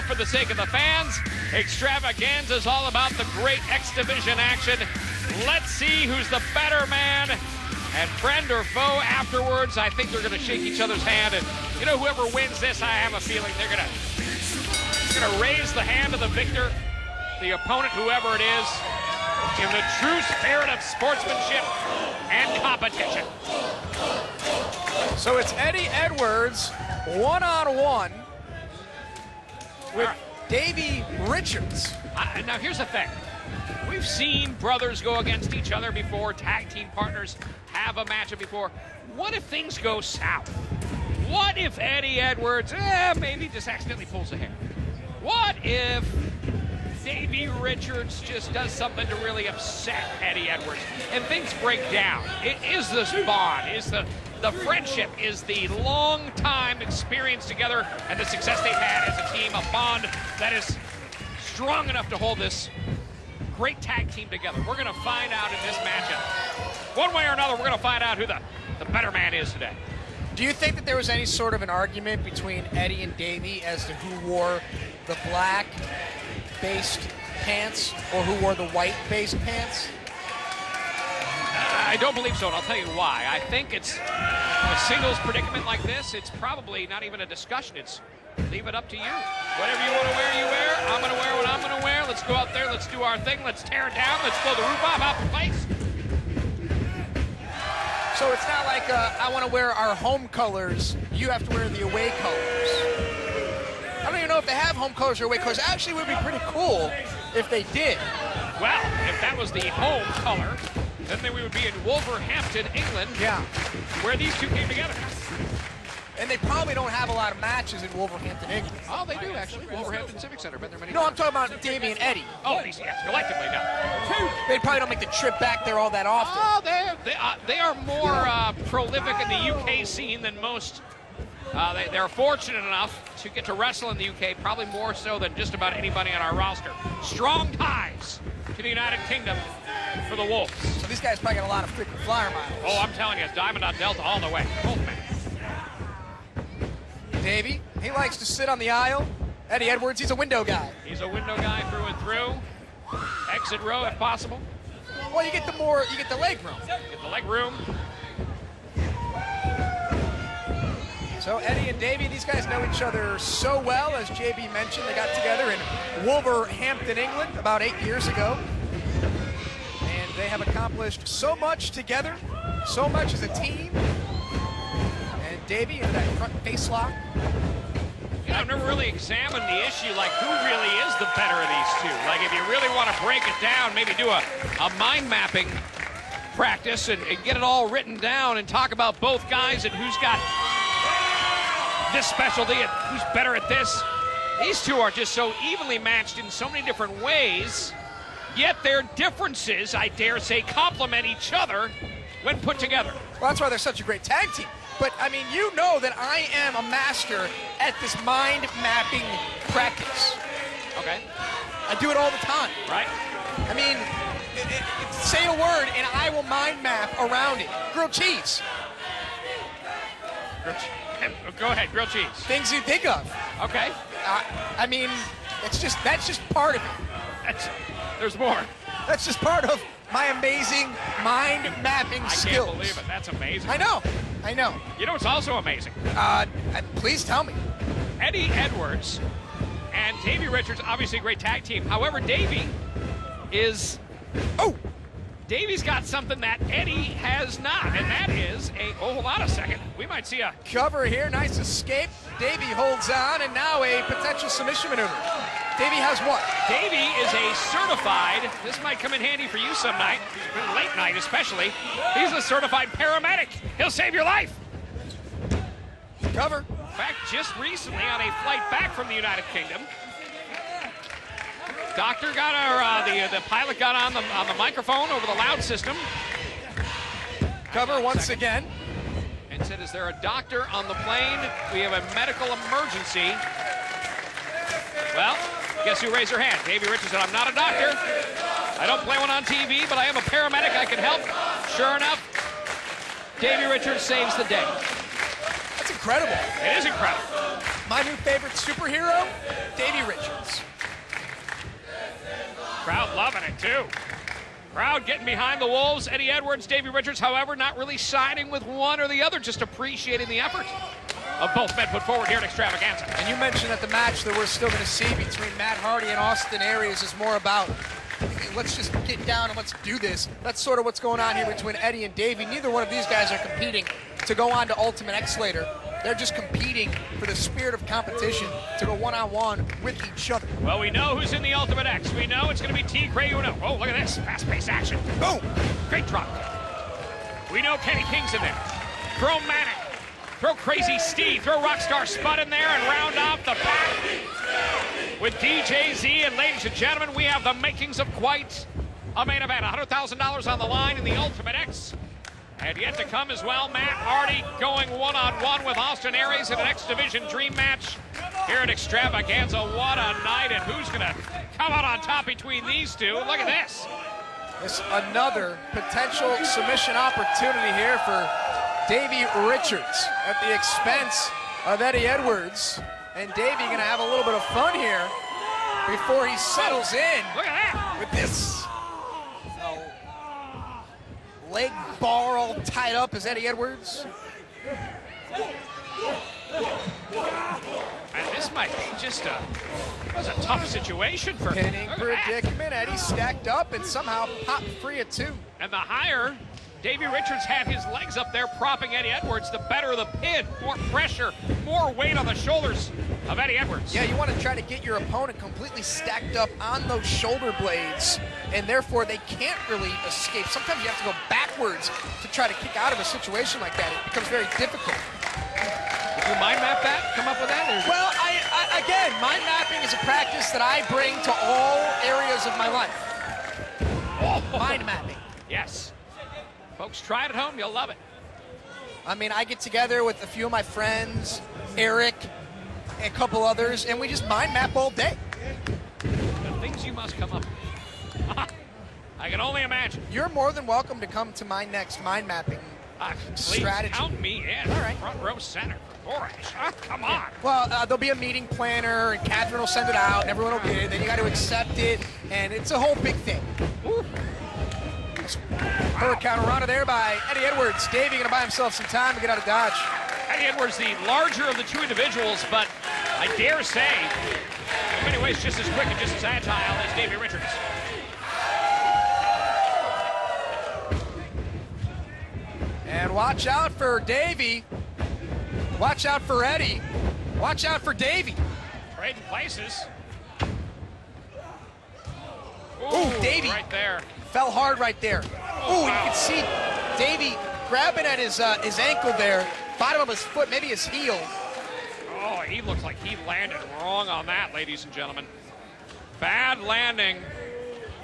For the sake of the fans, Xtravaganza is all about the great X Division action. Let's see who's the better man. And friend or foe afterwards, I think they're going to shake each other's hand. And you know, whoever wins this, I have a feeling they're going to raise the hand of the victor, the opponent, whoever it is, in the true spirit of sportsmanship and competition. So it's Eddie Edwards one-on-one with Davey Richards. Now here's the thing. We've seen brothers go against each other before, tag team partners have a matchup before. What if things go south? What if Eddie Edwards maybe just accidentally pulls a hair? What if Davey Richards just does something to really upset Eddie Edwards and things break down? It is this bond, is the friendship, is the long time experience together and the success they've had as a team, a bond that is strong enough to hold this great tag team together. We're going to find out in this matchup. One way or another, we're going to find out who the better man is today. Do you think that there was any sort of an argument between Eddie and Davey as to who wore the black-based pants or who wore the white-based pants? I don't believe so, and I'll tell you why. I think it's a singles predicament like this, it's probably not even a discussion. It's leave it up to you. Whatever you want to wear, you wear. I'm going to wear what I'm going to wear. Let's go out there. Let's do our thing. Let's tear it down. Let's blow the roof off out the place. So it's not like I want to wear our home colors. You have to wear the away colors. I don't even know if they have home colors or away colors. Actually, it would be pretty cool if they did. Well, if that was the home color, then we would be in Wolverhampton, England, where these two came together. And they probably don't have a lot of matches in Wolverhampton, England. Oh, they do, actually. Wolverhampton Civic Center. Been there many times. I'm talking about Davey and Eddie. Oh, yes, collectively, no. They probably don't make the trip back there all that often. Oh, they are more prolific in the UK scene than most. They're fortunate enough to get to wrestle in the UK, probably more so than just about anybody on our roster. Strong ties to the United Kingdom for the Wolves. So these guys probably got a lot of freaking flyer miles. Oh, I'm telling you, Diamond on Delta all the way. Both men. Davey, he likes to sit on the aisle. Eddie Edwards, he's a window guy. He's a window guy through and through. Exit row if possible. Well, you get the leg room. Get the leg room. So Eddie and Davey, these guys know each other so well. As JB mentioned, they got together in Wolverhampton, England about 8 years ago. And they have accomplished so much together, so much as a team. And Davey in that front face lock. You know, I've never really examined the issue, like who really is the better of these two. Like if you really want to break it down, maybe do a mind mapping practice and get it all written down and talk about both guys and who's got this specialty and who's better at this. These two are just so evenly matched in so many different ways, yet their differences, I dare say, complement each other when put together. Well, that's why they're such a great tag team. But, I mean, you know that I am a master at this mind mapping practice. Okay. I do it all the time. Right. I mean, say a word and I will mind map around it. Grilled cheese. Go ahead, grilled cheese. Things you think of. Okay. I mean, that's just part of it. There's more. That's just part of my amazing mind mapping skills. I can't believe it. That's amazing. I know. You know what's also amazing? Please tell me. Eddie Edwards and Davey Richards, obviously a great tag team. However, Davey's got something that Eddie has not, and that is hold on a second. We might see a cover here. Nice escape. Davey holds on, and now a potential submission maneuver. Davey has what? Davey is a certified, this might come in handy for you some night, late night especially. He's a certified paramedic. He'll save your life. Cover. In fact, just recently on a flight back from the United Kingdom, the pilot got on the microphone over the loud system. Cover once again. And said, is there a doctor on the plane? We have a medical emergency. Well, guess who raised their hand? Davey Richards said, I'm not a doctor. I don't play one on TV, but I am a paramedic. I can help. Sure enough, Davey Richards saves the day. That's incredible. It is incredible. My new favorite superhero, Davey Richards. Crowd loving it, too. Crowd getting behind the Wolves. Eddie Edwards, Davey Richards, however, not really siding with one or the other, just appreciating the effort of both men put forward here at Xtravaganza. And you mentioned that the match that we're still going to see between Matt Hardy and Austin Aries is more about, let's just get down and let's do this. That's sort of what's going on here between Eddie and Davey. Neither one of these guys are competing to go on to Ultimate X later. They're just competing for the spirit of competition to go one-on-one with each other. Well, we know who's in the Ultimate X. We know it's going to be T. Gray Uno. Oh, look at this. Fast-paced action. Boom! Great drop. We know Kenny King's in there. Throw Manic. Throw Crazy Steve. Throw Rockstar Spud in there and round off the back with DJZ. And ladies and gentlemen, we have the makings of quite a main event. $100,000 on the line in the Ultimate X. And yet to come as well, Matt Hardy going one-on-one with Austin Aries in an X Division dream match here at Xtravaganza. What a night, and who's going to come out on top between these two? Look at this. It's another potential submission opportunity here for Davey Richards at the expense of Eddie Edwards. And Davey going to have a little bit of fun here before he settles in. Look at that. With this leg bar all tied up as Eddie Edwards. And this might be just a tough situation for him. Pinning predicament. Eddie stacked up and somehow popped free at 2. And the higher Davey Richards had his legs up there propping Eddie Edwards, the better the pin. More pressure, more weight on the shoulders of Eddie Edwards. Yeah, you want to try to get your opponent completely stacked up on those shoulder blades, and therefore they can't really escape. Sometimes you have to go backwards to try to kick out of a situation like that. It becomes very difficult. Did you mind map that? Come up with that? Well, again, mind mapping is a practice that I bring to all areas of my life. Mind mapping. Yes. Folks, try it at home. You'll love it. I mean, I get together with a few of my friends, Eric, and a couple others, and we just mind map all day. The things you must come up with. I can only imagine. You're more than welcome to come to my next mind mapping strategy. Count me in. All right. Front row center for Borash. Come on. Well, there'll be a meeting planner, and Catherine will send it out, and everyone will get it. Then you got to accept it, and it's a whole big thing. Ooh. Hurricane Rana there by Eddie Edwards. Davey going to buy himself some time to get out of Dodge. Eddie Edwards, the larger of the two individuals, but I dare say, in many ways, just as quick and just as agile as Davey Richards. And watch out for Davey. Watch out for Eddie. Watch out for Davey. Trading places. Ooh, Davey. Right there. Fell hard right there. Ooh, you can see Davey grabbing at his ankle there. Bottom of his foot, maybe his heel. Oh, he looks like he landed wrong on that, ladies and gentlemen. Bad landing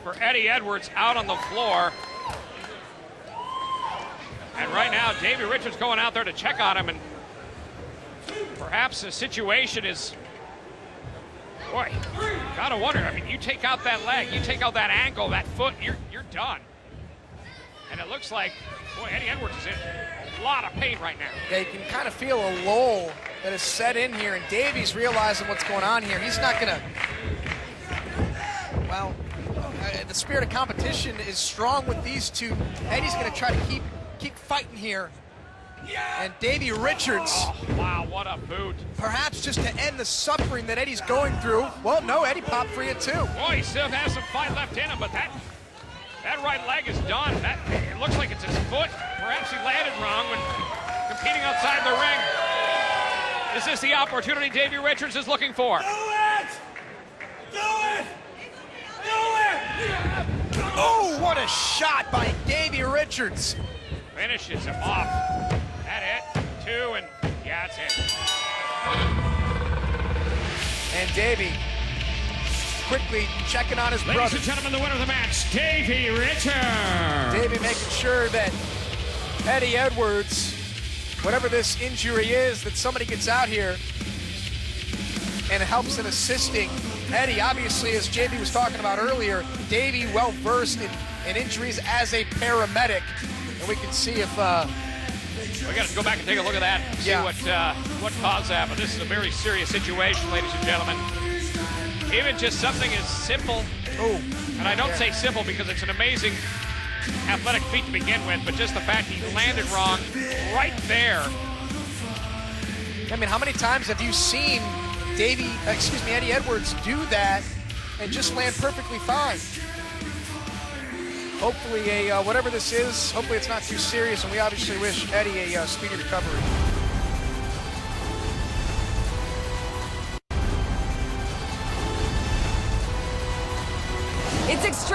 for Eddie Edwards out on the floor. And right now, Davey Richards going out there to check on him, and perhaps the situation is, boy, gotta wonder. I mean, you take out that leg, you take out that ankle, that foot, you're done. And it looks like, boy, Eddie Edwards is in a lot of pain right now. Yeah, you can kind of feel a lull that has set in here, and Davey's realizing what's going on here. He's not gonna, well, the spirit of competition is strong with these two. Eddie's gonna try to keep fighting here. And Davey Richards. Oh, wow, what a boot. Perhaps just to end the suffering that Eddie's going through. Well, no, Eddie popped free at 2. Boy, he still has some fight left in him, but that right leg is done. It looks like it's his foot. Perhaps he landed wrong when competing outside the ring. Is this the opportunity Davey Richards is looking for? Do it! Do it! Do it! Oh, what a shot by Davey Richards. Finishes him off. That it. 2, and yeah, that's it. And Davey quickly checking on his brother. Ladies and gentlemen, the winner of the match, Davey Richards. Davey making sure that Eddie Edwards, whatever this injury is, that somebody gets out here and helps in assisting Eddie. Obviously, as JB was talking about earlier, Davey well-versed in injuries as a paramedic. And we can see if... we got to go back and take a look at that and see what caused that. But this is a very serious situation, ladies and gentlemen. Even just something as simple Oh. And I don't say simple because it's an amazing athletic feat to begin with, but just the fact he landed wrong right there. I mean, how many times have you seen Eddie Edwards do that and just land perfectly fine? Hopefully, whatever this is, hopefully it's not too serious, and we obviously wish Eddie a speedy recovery. It's